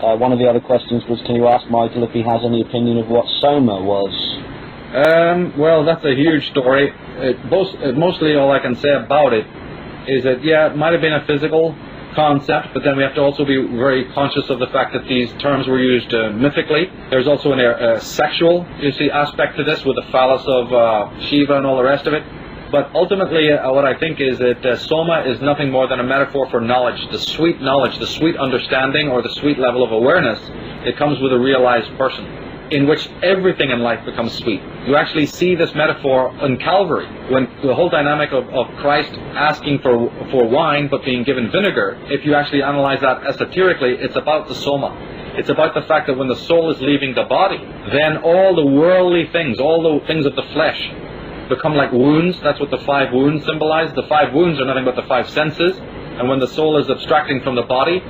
One of the other questions was, can you ask Michael if he has any opinion of what Soma was? Well, that's a huge story. Mostly all I can say about it is that, yeah, it might have been a physical concept, but then we have to also be very conscious of the fact that these terms were used mythically. There's also a sexual, aspect to this with the phallus of Shiva and all the rest of it. But ultimately, what I think is that Soma is nothing more than a metaphor for knowledge, the sweet understanding, or the sweet level of awareness that comes with a realized person, in which everything in life becomes sweet. You actually see this metaphor in Calvary, when the whole dynamic of Christ asking for wine but being given vinegar. If you actually analyze that esoterically, it's about the Soma. It's about the fact that when the soul is leaving the body, then all the worldly things, all the things of the flesh, become like wounds. That's what the 5 wounds symbolize. The 5 wounds are nothing but the 5 senses, and when the soul is abstracting from the body,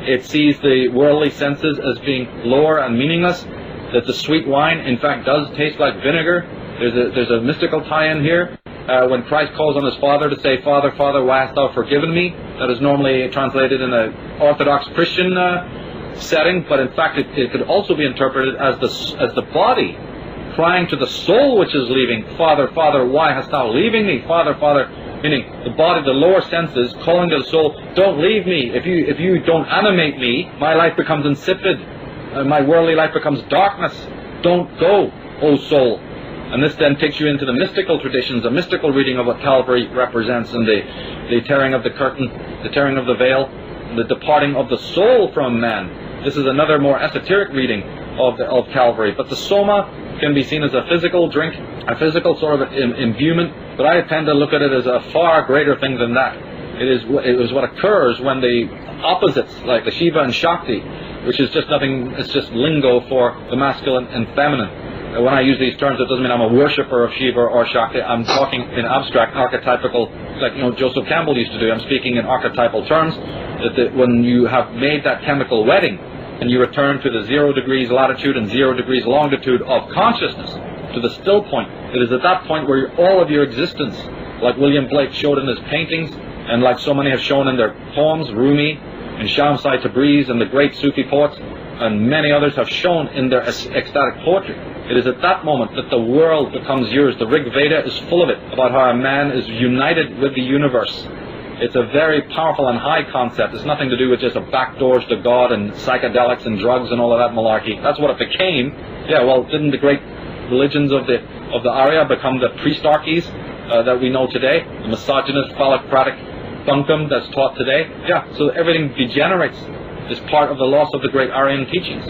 it sees the worldly senses as being lower and meaningless. That the sweet wine, in fact, does taste like vinegar. There's a mystical tie-in here. When Christ calls on his Father to say, Father, Father, why hast thou forgiven me? That is normally translated in an Orthodox Christian setting, but in fact it could also be interpreted as the body crying to the soul which is leaving, Father, Father, why hast thou leaving me? Father, Father, meaning the body, the lower senses, calling to the soul, don't leave me. If you don't animate me, my life becomes insipid. My worldly life becomes darkness. Don't go, O soul. And this then takes you into the mystical traditions, the mystical reading of what Calvary represents, and the tearing of the curtain, the tearing of the veil, the departing of the soul from man. This is another more esoteric reading of Calvary. But the Soma can be seen as a physical drink, a physical sort of imbuement, but I tend to look at it as a far greater thing than that. It is what occurs when the opposites, like the Shiva and Shakti, which is just nothing, it's just lingo for the masculine and feminine. When I use these terms, it doesn't mean I'm a worshipper of Shiva or Shakti. I'm talking in abstract, archetypical, like Joseph Campbell used to do. I'm speaking in archetypal terms, that when you have made that chemical wedding, and you return to the 0 degrees latitude and 0 degrees longitude of consciousness, to the still point. It is at that point where all of your existence, like William Blake showed in his paintings, and like so many have shown in their poems, Rumi and Shamsai Tabriz and the great Sufi poets, and many others have shown in their ecstatic poetry. It is at that moment that the world becomes yours. The Rig Veda is full of it, about how a man is united with the universe. It's a very powerful and high concept. It's nothing to do with just a backdoors to God and psychedelics and drugs and all of that malarkey. That's what it became. Yeah, well, didn't the great religions of the Arya become the priestarchies that we know today? The misogynist, phallocratic bunkum that's taught today? Yeah, so everything degenerates. Is part of the loss of the great Aryan teachings.